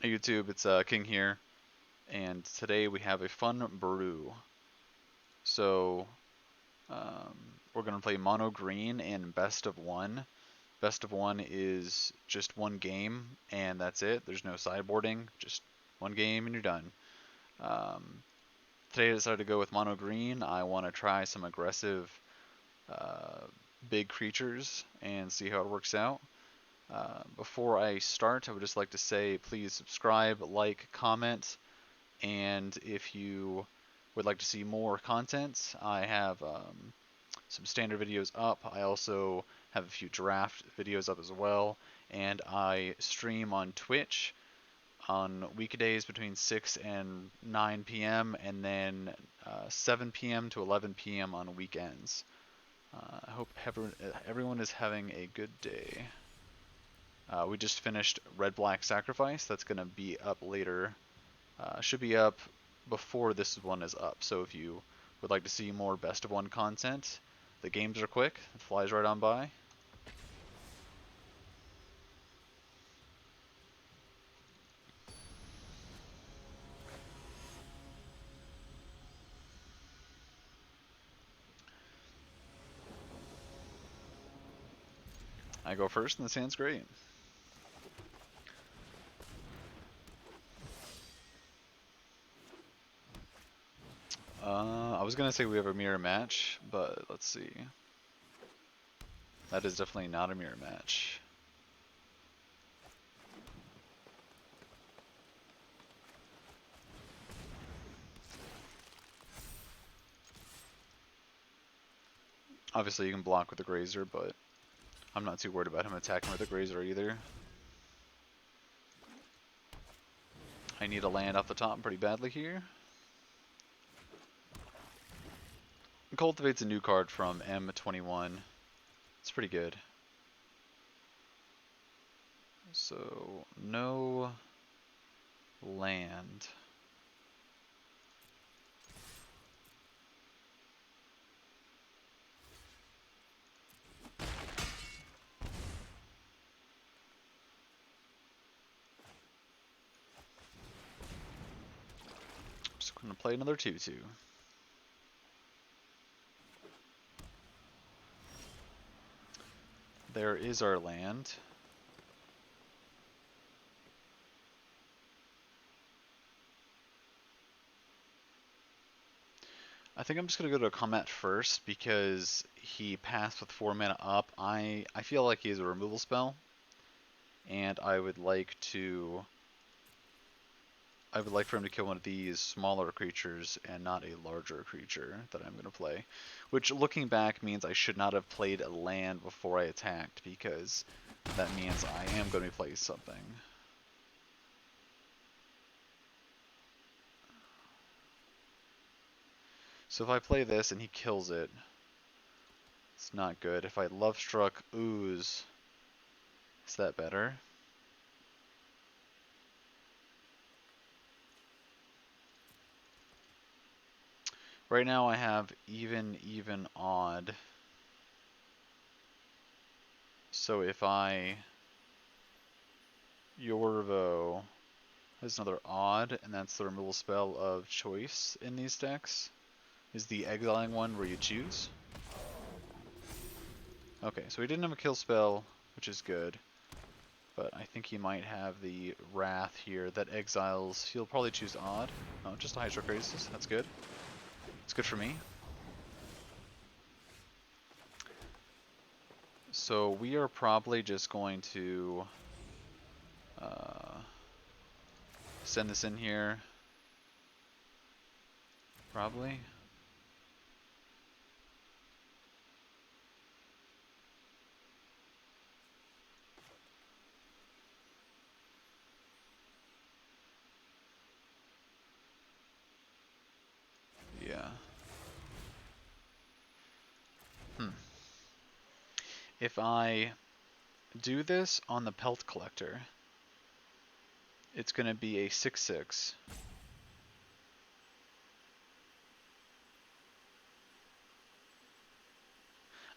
Hey YouTube, it's King here, and today we have a fun brew. So, um, we're gonna play Mono Green and Best of One. Best of One is just one game, and that's it. There's no sideboarding, just one game and you're done. Um, Today I decided to go with Mono Green. I want to try some aggressive, uh, big creatures and see how it works out. Before I start, I would just like to say please subscribe, like, comment. And if you would like to see more content, I have some standard videos up. I also have a few draft videos up as well. And I stream on Twitch on weekdays between 6 and 9 p.m. and then 7 p.m. to 11 p.m. on weekends. I hope everyone is having a good day. We just finished Red Black Sacrifice. That's going to be up later. Should be up before this one is up. So if you would like to see more best of one content, the games are quick. It flies right on by. I go first, and this hand's great. I was gonna say we have a mirror match, but let's see. That is definitely not a mirror match. Obviously you can block with the Grazer, but I'm not too worried about him attacking with the Grazer either. I need a land off the top pretty badly here. Cultivate's a new card from M21. It's pretty good. So, no land. Just gonna play another 2/2. There is our land. I think I'm just gonna go to a combat first because he passed with 4 mana up. I feel like he has a removal spell, and I would like for him to kill one of these smaller creatures and not a larger creature that I'm going to play. Which, looking back, means I should not have played a land before I attacked, because that means I am going to play something. So if I play this and he kills it, it's not good. If I Love Struck Ooze, is that better? Right now I have even, odd. So if I Yorvo, there's another odd, and that's the removal spell of choice in these decks. Is the exiling one where you choose. Okay, so he didn't have a kill spell, which is good. But I think he might have the Wrath here that exiles. He'll probably choose odd. Oh, just a Hydro Krasis. That's good. It's good for me. So we are probably just going to send this in here. Probably. Yeah. If I do this on the Pelt Collector, it's going to be a 6/6.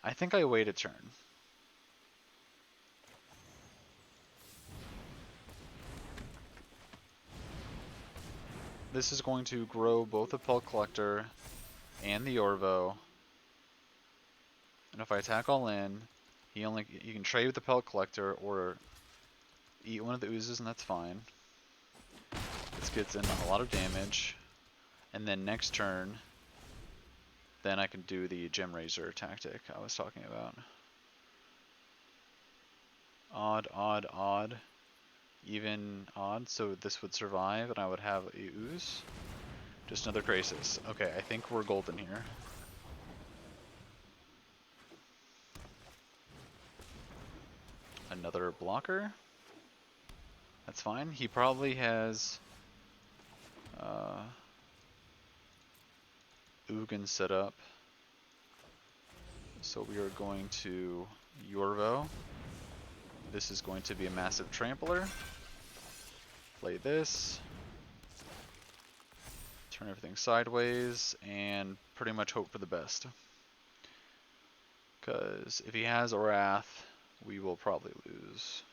I think I wait a turn. This is going to grow both the Pelt Collector and the Orvo. And if I attack all in, he can trade with the Pelt Collector or eat one of the oozes, and that's fine. This gets in a lot of damage. And then next turn, then I can do the Gem Razor tactic I was talking about. Odd, odd, odd. Even, odd. So this would survive, and I would have a ooze. Just another Crisis. Okay, I think we're golden here. Another blocker. That's fine. He probably has Ugin set up. So we are going to Yorvo. This is going to be a massive trampler. Play this. Turn everything sideways and pretty much hope for the best. Because if he has a Wrath, we will probably lose.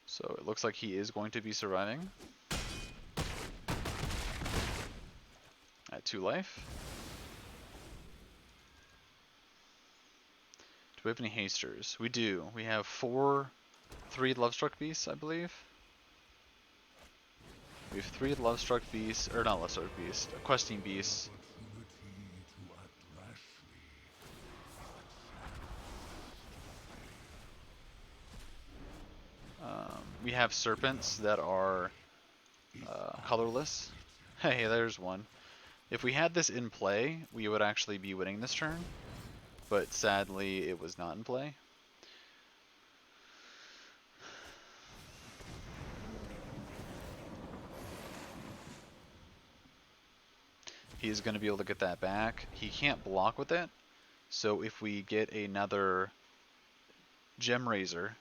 So it looks like he is going to be surviving. At 2 life. Do we have any hasters? We do. We have 3 Lovestruck Beasts, I believe. We have 3 Lovestruck Beasts, or not Lovestruck Beasts, Questing Beasts. We have Serpents that are colorless. Hey, there's one. If we had this in play, we would actually be winning this turn, but sadly it was not in play. He's going to be able to get that back. He can't block with it, so if we get another Gem Razor,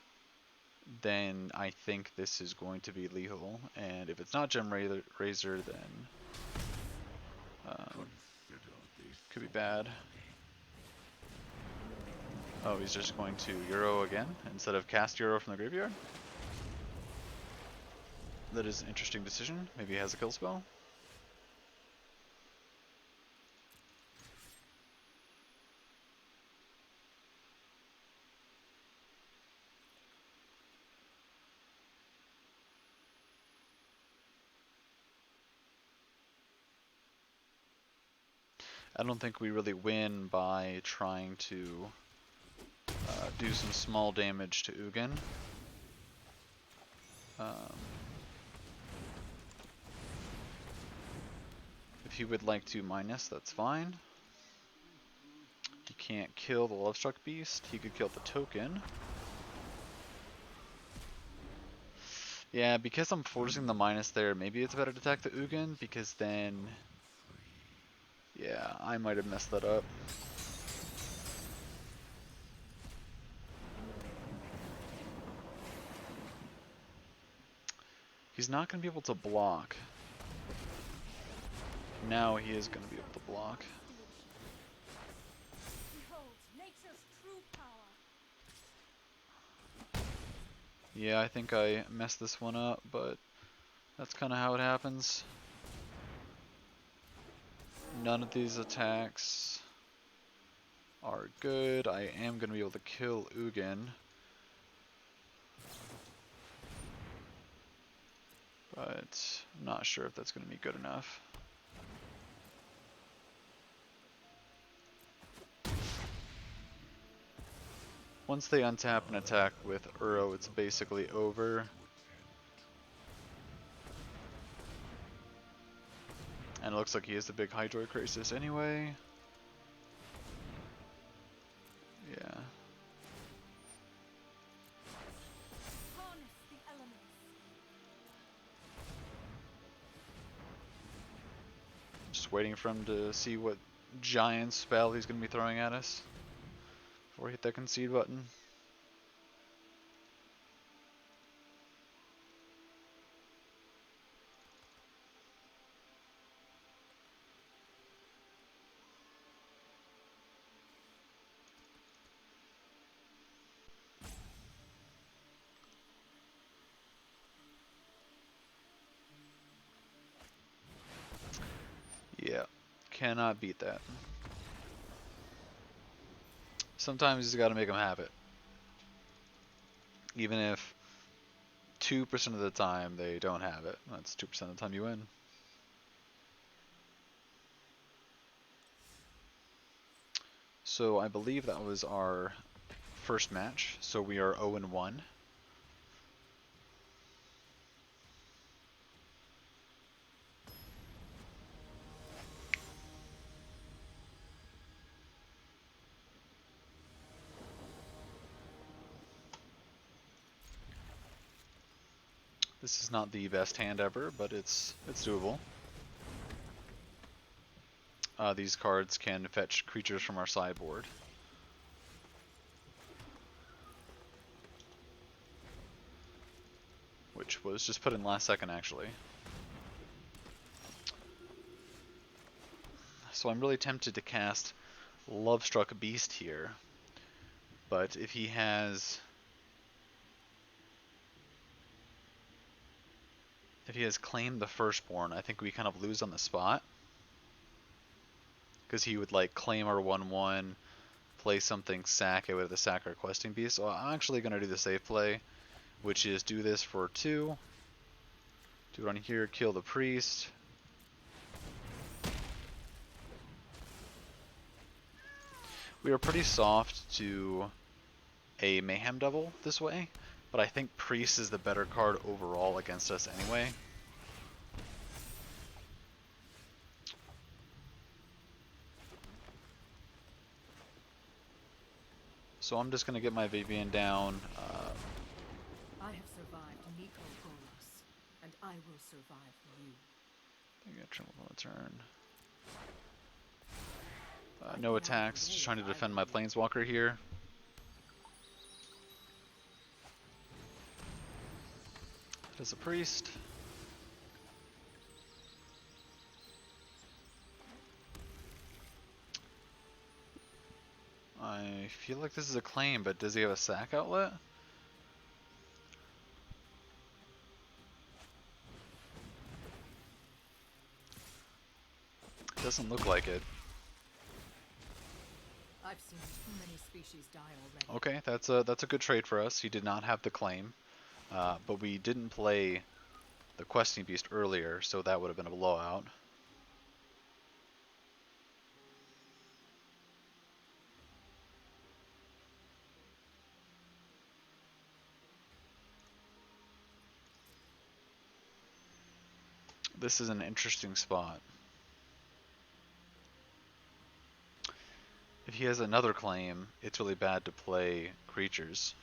then I think this is going to be lethal, and if it's not Gem Razor, then could be bad. Oh, he's just going to Euro again, instead of cast Euro from the graveyard? That is an interesting decision. Maybe he has a kill spell? I don't think we really win by trying to do some small damage to Ugin. If he would like to minus, that's fine. He can't kill the Lovestruck Beast. He could kill the token. Yeah, because I'm forcing the minus there, maybe it's better to attack the Ugin, because then... yeah, I might have messed that up. He's not going to be able to block. Now he is going to be able to block. Yeah, I think I messed this one up, but that's kind of how it happens. None of these attacks are good. I am going to be able to kill Ugin. But I'm not sure if that's going to be good enough. Once they untap and attack with Uro, it's basically over. And it looks like he has the big Hydroid Crisis anyway. Yeah. Just waiting for him to see what giant spell he's going to be throwing at us before we hit that concede button. cannot beat that. Sometimes you just gotta make them have it. Even if 2% of the time they don't have it. That's 2% of the time you win. So I believe that was our first match. So we are 0-1. This is not the best hand ever, but it's doable. These cards can fetch creatures from our sideboard. Which was just put in last second, actually. So I'm really tempted to cast Lovestruck Beast here. But if he has Claimed the Firstborn, I think we kind of lose on the spot. Because he would like claim our 1/1, play something, sack it with a sack or Questing Beast. So I'm actually going to do the safe play, which is do this for 2. Do it on here, kill the priest. We are pretty soft to a Mayhem Devil this way, but I think priest is the better card overall against us anyway. So I'm just going to get my Vivian down. I have survived Nico Golos, and I will survive you. I get trampled on the turn. No attacks, just trying to defend my Planeswalker here. There's a priest. I feel like this is a claim, but does he have a sack outlet? Doesn't look like it. I've seen too many species die already. Okay, that's a good trade for us. He did not have the claim, but we didn't play the Questing Beast earlier, so that would have been a blowout. This is an interesting spot. If he has another claim, it's really bad to play creatures.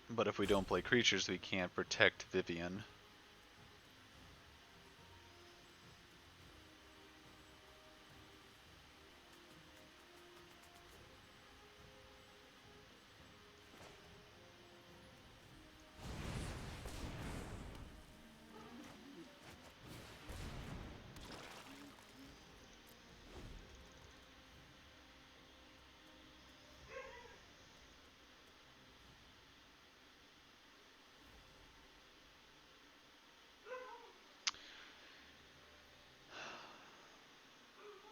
But if we don't play creatures, we can't protect Vivian.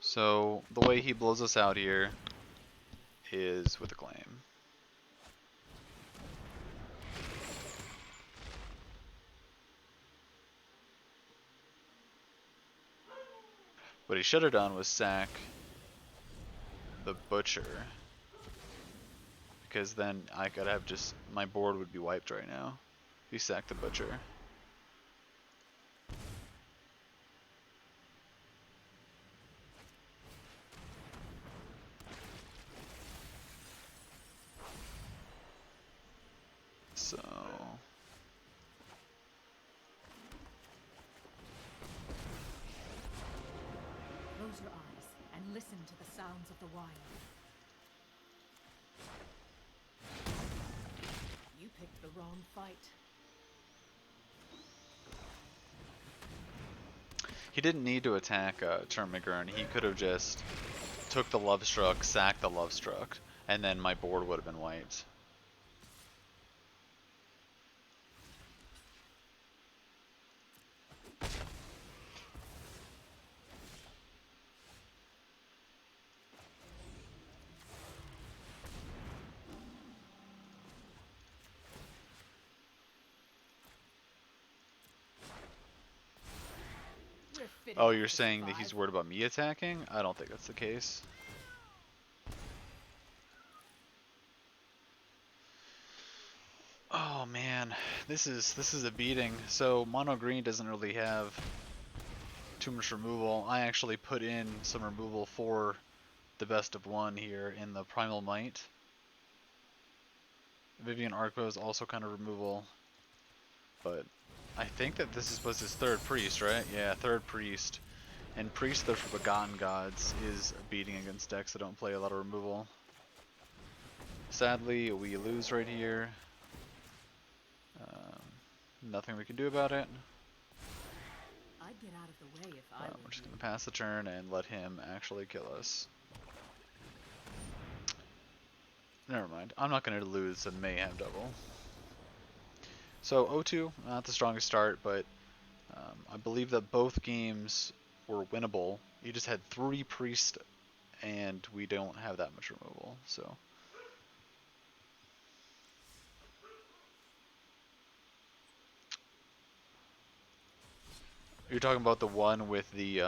So the way he blows us out here is with a claim. What he should have done was sack the Butcher, because then I could have just, my board would be wiped right now if he sacked the Butcher. So Close your eyes and listen to the sounds of the wild. You picked the wrong fight. he didn't need to attack Termagern. He could have just took the Lovestruck, sacked the Lovestruck, and then my board would have been wiped. fit Oh, enough you're to saying that he's survive. worried about me attacking? I don't think that's the case. Oh man, this is a beating. So Mono Green doesn't really have too much removal. I actually put in some removal for the best of one here in the Primal Might. Vivian Arcbo is also kind of removal, but I think that this was his third priest, right? Yeah, third priest. And Priest of the Forgotten Gods is beating against decks that don't play a lot of removal. Sadly, we lose right here. Nothing we can do about it. I'd get out of the way if I were We're just you. going to pass the turn and let him actually kill us. Never mind. I'm not going to lose a Mayhem double. So 0-2, not the strongest start, but I believe that both games were winnable. You just had 3 Priest, and we don't have that much removal. So you're talking about the one with the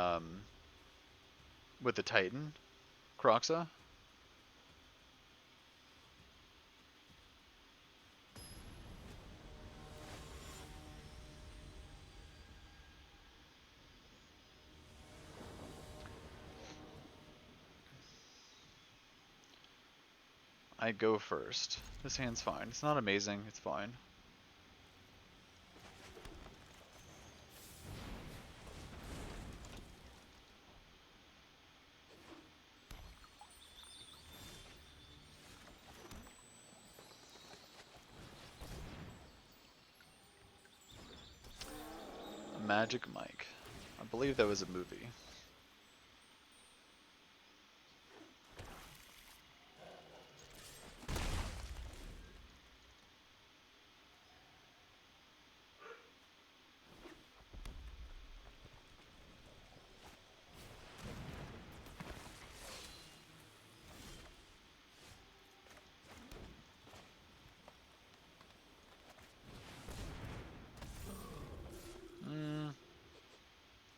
Titan, Croxa? I go first. This hand's fine. It's not amazing, it's fine. Magic Mike. I believe that was a movie.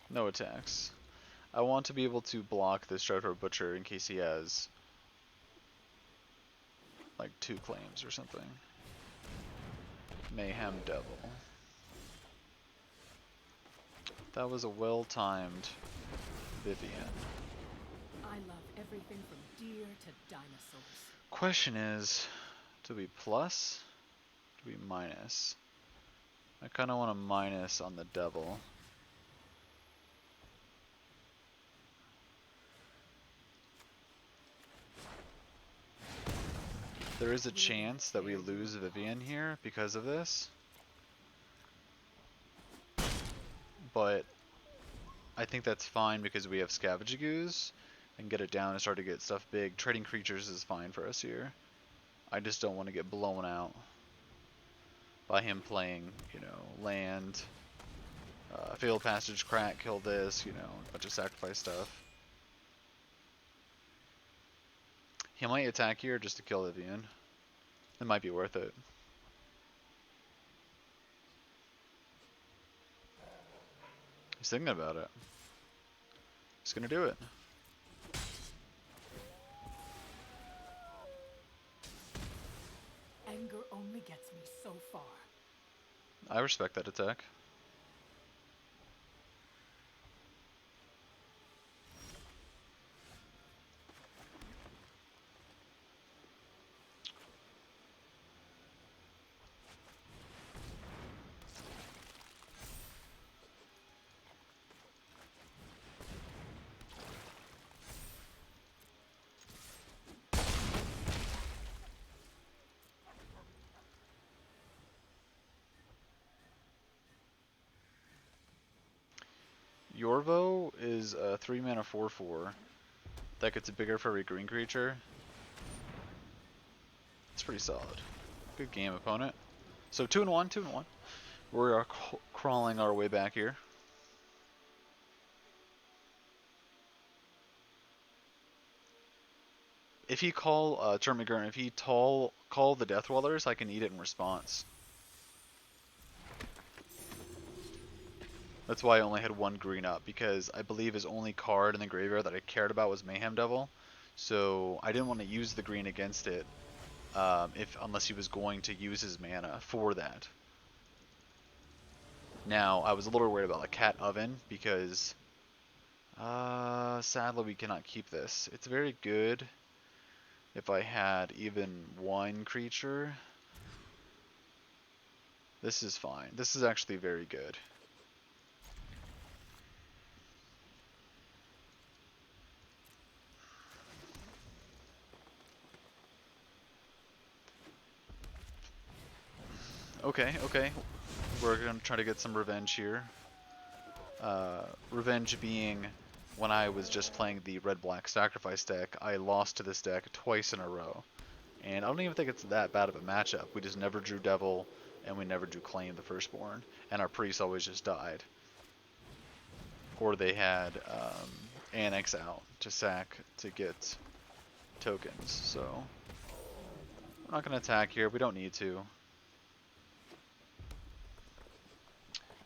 No attacks. I want to be able to block this Shredder Butcher in case he has like 2 claims or something. Mayhem Devil. That was a well-timed Vivian. I love everything from deer to dinosaurs. Question is, do we plus? Do we minus? I kind of want to minus on the Devil. There is a chance that we lose Vivian here because of this, but I think that's fine because we have Scavenge Ooze and get it down and start to get stuff big. Trading creatures is fine for us here. I just don't want to get blown out by him playing, you know, land, Failed Passage, Crack, kill this, you know, a bunch of sacrifice stuff. He might attack here just to kill Vivian. It might be worth it. He's thinking about it. He's gonna do it. Anger only gets me so far. I respect that attack. Yorvo is a 3 mana 4/4 that gets bigger for every green creature. It's pretty solid. Good game, opponent. So 2-1, 2-1. We're crawling our way back here. If he call Termagant, if he call the Death Dwellers, I can eat it in response. That's why I only had one green up, because I believe his only card in the graveyard that I cared about was Mayhem Devil. So I didn't want to use the green against it, unless he was going to use his mana for that. Now, I was a little worried about the Cat Oven, because sadly we cannot keep this. It's very good if I had even one creature. This is fine. This is actually very good. Okay, okay. We're gonna try to get some revenge here. Revenge being when I was just playing the red-black sacrifice deck, I lost to this deck twice in a row. And I don't even think it's that bad of a matchup. We just never drew Devil, and we never drew Claim the Firstborn, and our priests always just died. Or they had Annex out to sack to get tokens, so we're not going to attack here. We don't need to.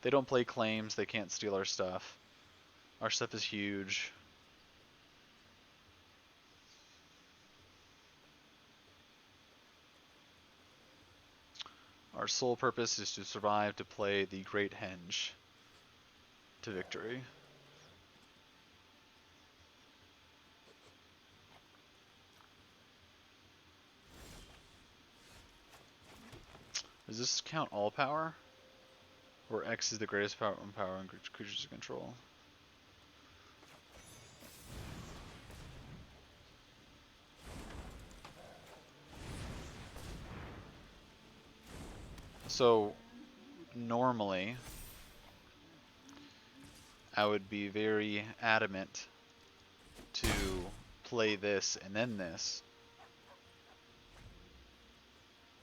They don't play claims. They can't steal our stuff. Our stuff is huge. Our sole purpose is to survive to play the Great Henge to victory. Does this count all power? Or X is the greatest power in creatures of control? So, normally, I would be very adamant to play this and then this,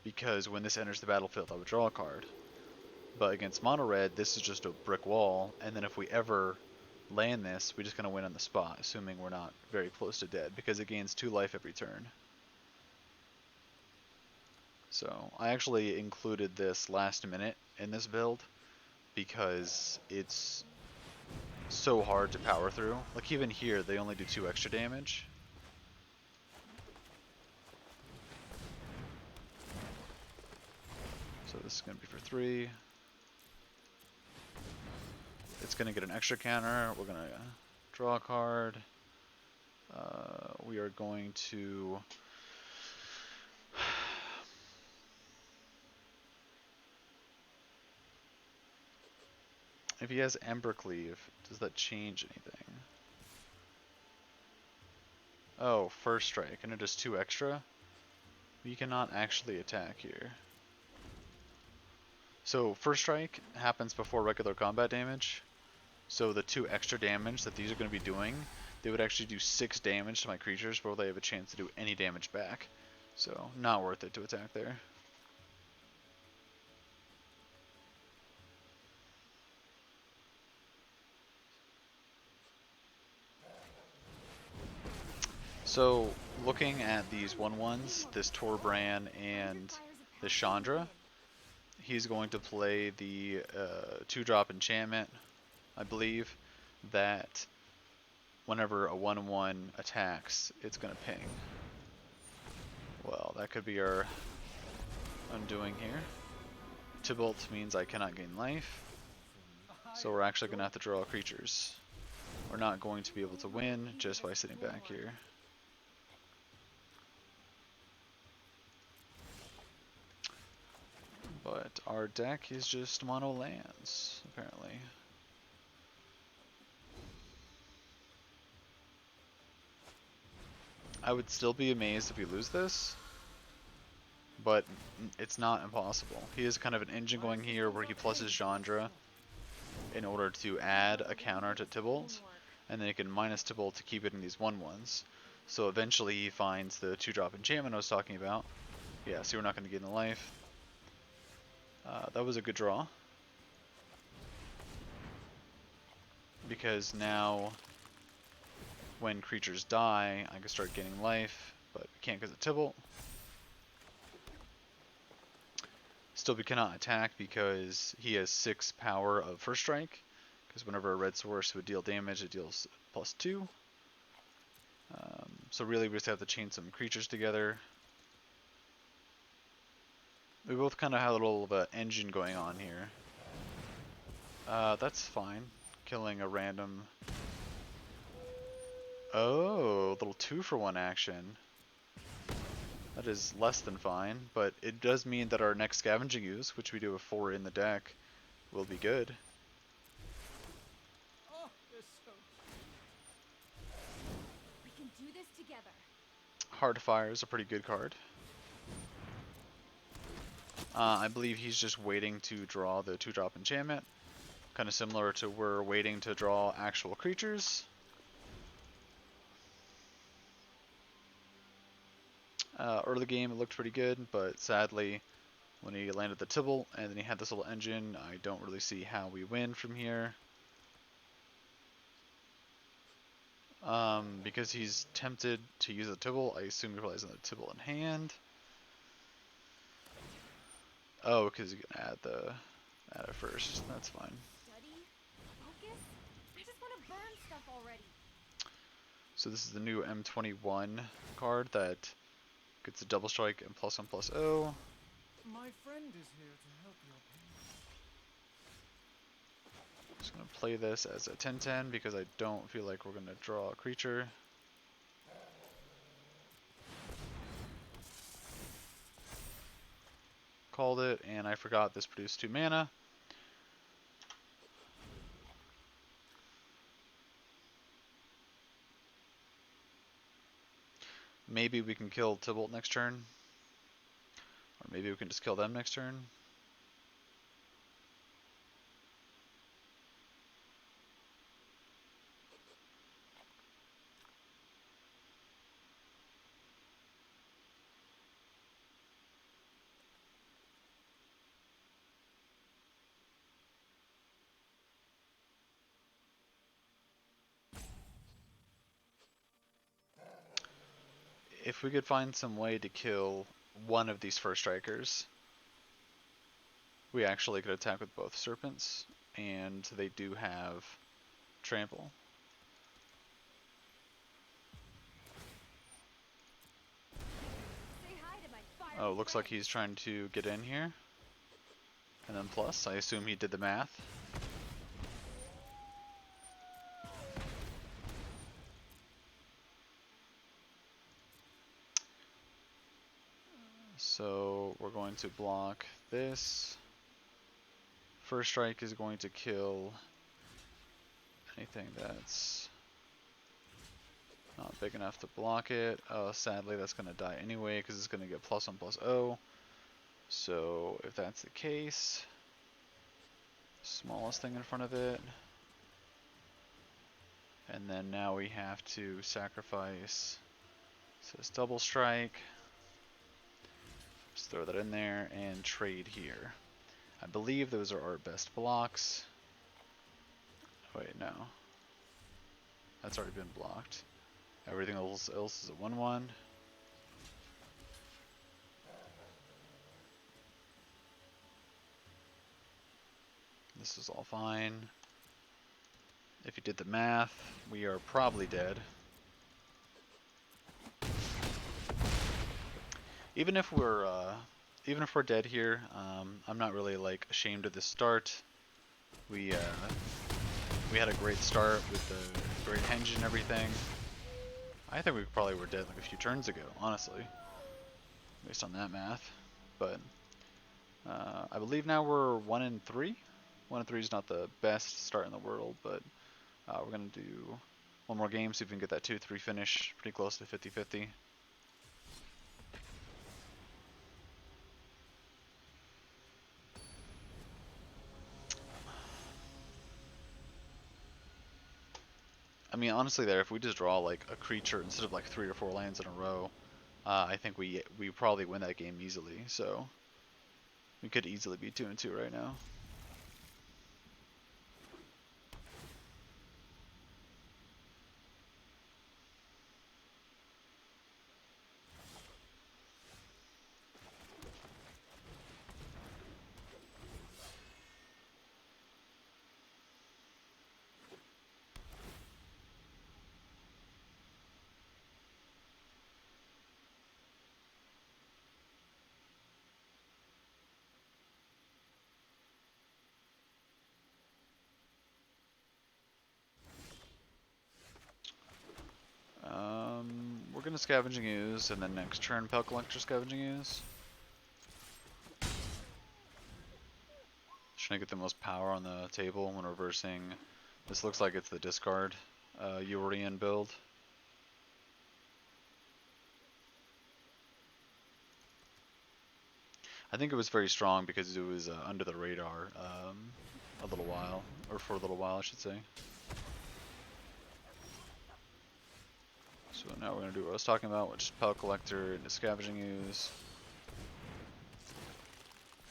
because when this enters the battlefield, I would draw a card. But against mono red, this is just a brick wall, and then if we ever land this, we just gonna win on the spot, assuming we're not very close to dead, because it gains 2 life every turn. So I actually included this last minute in this build because it's so hard to power through. Like even here, they only do 2 extra damage. So this is going to be for 3. It's going to get an extra counter. We're going to draw a card. We are going to... If he has Embercleave, does that change anything? Oh, first strike, and it does 2 extra? We cannot actually attack here. So first strike happens before regular combat damage. So the 2 extra damage that these are going to be doing, they would actually do 6 damage to my creatures before they have a chance to do any damage back. So not worth it to attack there. So looking at these 1/1s, this Torbran and this Chandra, he's going to play the 2-drop enchantment, I believe, that whenever a 1/1 attacks, it's going to ping. Well, that could be our undoing here. Tybalt means I cannot gain life, so we're actually going to have to draw creatures. We're not going to be able to win just by sitting back here. But our deck is just mono lands, apparently. I would still be amazed if we lose this, but it's not impossible. He has kind of an engine going here where he pluses Chandra in order to add a counter to Tybalt, and then he can minus Tybalt to keep hitting these 1/1s. So eventually he finds the 2-drop enchantment I was talking about. Yeah, see, we're not going to gain the life. That was a good draw, because now when creatures die, I can start gaining life, but we can't because of Tybalt. Still, we cannot attack because he has 6 power of first strike, because whenever a red source would deal damage, it deals +2. So really we just have to chain some creatures together. We both kind of have a little of an engine going on here. That's fine. Killing a random... Oh, a little 2-for-1 action. That is less than fine, but it does mean that our next scavenging use, which we do have 4 in the deck, will be good. Oh, they're so... We can do this together. Hardfire is a pretty good card. I believe he's just waiting to draw the 2-drop enchantment. Kind of similar to we're waiting to draw actual creatures. Early game it looked pretty good, but sadly when he landed the Tibble and then he had this little engine, I don't really see how we win from here. Because he's tempted to use the Tibble, I assume he probably has another Tibble in hand. Oh, because you can add it first. That's fine. Study? Focus? I just want to burn stuff already. So this is the new M21 card that gets a double strike and +1/+0. My friend is here to help your pain. Just gonna play this as a 10/10 because I don't feel like we're gonna draw a creature. Called it, and I forgot this produced 2 mana. Maybe we can kill Tibalt next turn. Or maybe we can just kill them next turn. If we could find some way to kill one of these first strikers, we actually could attack with both serpents, and they do have trample. Say hi to my fire. Oh, looks like he's trying to get in here. And then plus, I assume he did the math. So we're going to block this. First strike is going to kill anything that's not big enough to block it. Sadly, that's going to die anyway because it's going to get +1/+0. So if that's the case, smallest thing in front of it. And then now we have to sacrifice, it says double strike. Just throw that in there and trade here. I believe those are our best blocks. Wait, no. That's already been blocked. Everything else is a 1/1. This is all fine. If you did the math, we are probably dead. Even if we're dead here, I'm not really like ashamed of this start. We had a great start with the great engine and everything. I think we probably were dead like a few turns ago, honestly, based on that math. But I believe now we're 1-3. 1-3 is not the best start in the world, but we're gonna do one more game, see if we can get that 2-3 finish, pretty close to 50-50. I mean, honestly, there, if we just draw like a creature instead of like 3 or 4 lands in a row, I think we probably win that game easily. So we could easily be 2-2 right now. turn Scavenging Ooze, and then next turn Pelt Collector Scavenging Ooze. Trying to get the most power on the table when reversing. This looks like it's the discard Urian build. I think it was very strong because it was under the radar a little while, or for a little while I should say. So now we're going to do what I was talking about, which is Pelt Collector into Scavenging Ooze.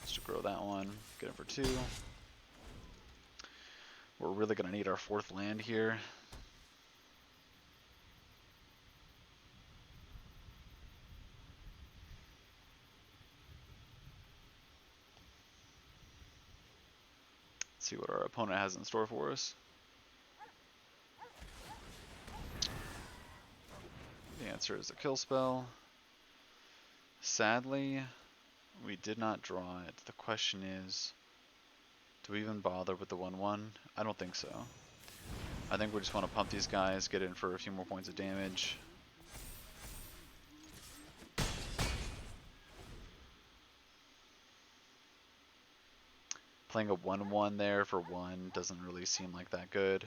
Just to grow that one, get it for 2. We're really going to need our 4th land here. Let's see what our opponent has in store for us. The answer is a kill spell. Sadly, we did not draw it. The question is, do we even bother with the 1/1? I don't think so. I think we just want to pump these guys, get in for a few more points of damage. Playing a 1/1 there for 1 doesn't really seem like that good.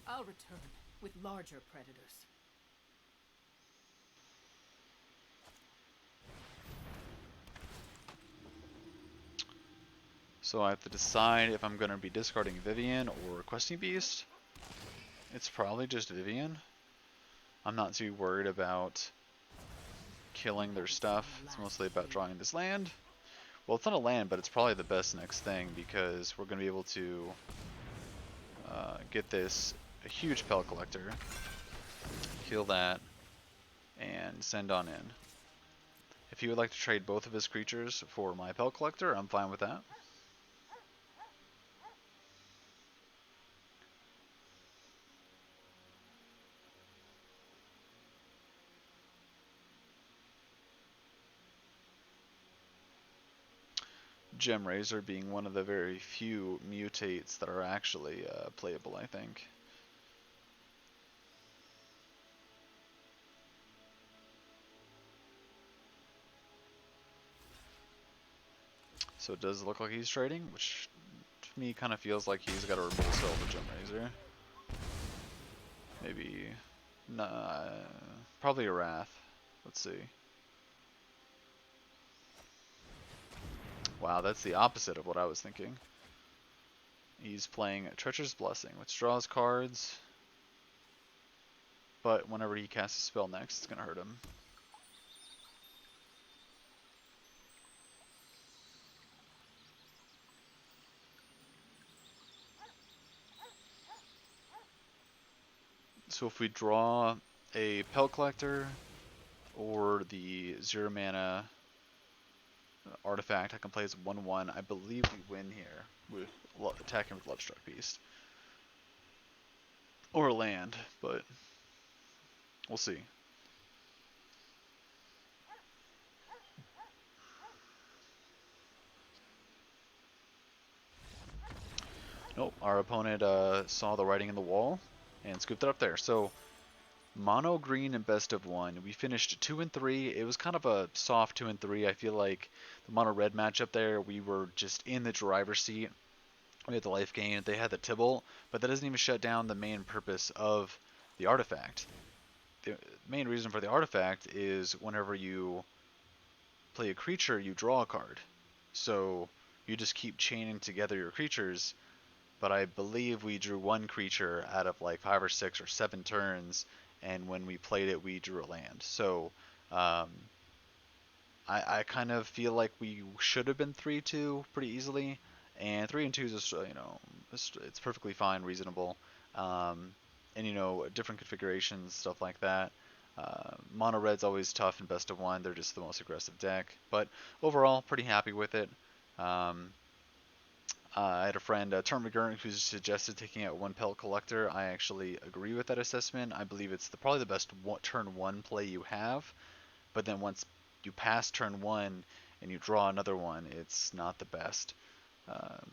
I'll return with larger predators. So I have to decide if I'm going to be discarding Vivian or Questing Beast. It's probably just Vivian. I'm not too worried about killing their stuff. It's mostly about drawing this land. Well, it's not a land, but it's probably the best next thing because we're going to be able to get this a huge Pelt Collector, kill that, and send on in. If he would like to trade both of his creatures for my Pelt Collector, I'm fine with that. Gem Razor being one of the very few mutates that are actually playable, I think. So it does look like he's trading, which to me kind of feels like he's got a removal spell for Gem Razor. Maybe, nah, probably a Wrath. Let's see. Wow, that's the opposite of what I was thinking. He's playing Treacherous Blessing, which draws cards, but whenever he casts a spell next, it's going to hurt him. So if we draw a Pelt Collector or the 0 mana artifact, I can play as 1/1. I believe we win here with attacking with Bloodstruck Beast. Or a land, but we'll see. Nope, our opponent saw the writing in the wall and scooped it up there. So Mono Green and best of 1. We finished 2-3. It was kind of a soft 2-3. I feel like the Mono Red matchup there, we were just in the driver's seat. We had the life gain. They had the Tibble, but that doesn't even shut down the main purpose of the artifact. The main reason for the artifact is whenever you play a creature, you draw a card. So you just keep chaining together your creatures. But I believe we drew 1 creature out of like 5 or 6 or 7 turns, and when we played it, we drew a land. So I kind of feel like we should have been 3-2 pretty easily, and 3-2 is just, it's perfectly fine, reasonable, and different configurations, stuff like that. Mono Red's always tough in best of 1. They're just the most aggressive deck, but overall, pretty happy with it. I had a friend, Turn McGurn, who suggested taking out 1 Pelt Collector. I actually agree with that assessment. I believe it's probably the best turn 1 play you have. But then once you pass turn 1 and you draw another one, it's not the best. Um,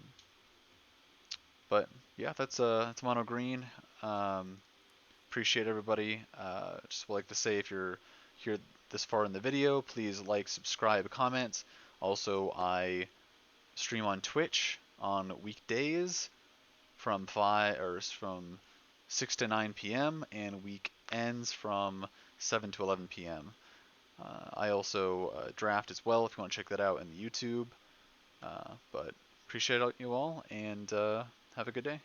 but yeah, that's Mono Green. Appreciate everybody. Just would like to say, if you're here this far in the video, please like, subscribe, comment. Also, I stream on Twitch on weekdays from 6 to 9 p.m. and weekends from 7 to 11 p.m. I also draft as well if you want to check that out in the YouTube. But appreciate you all, and have a good day.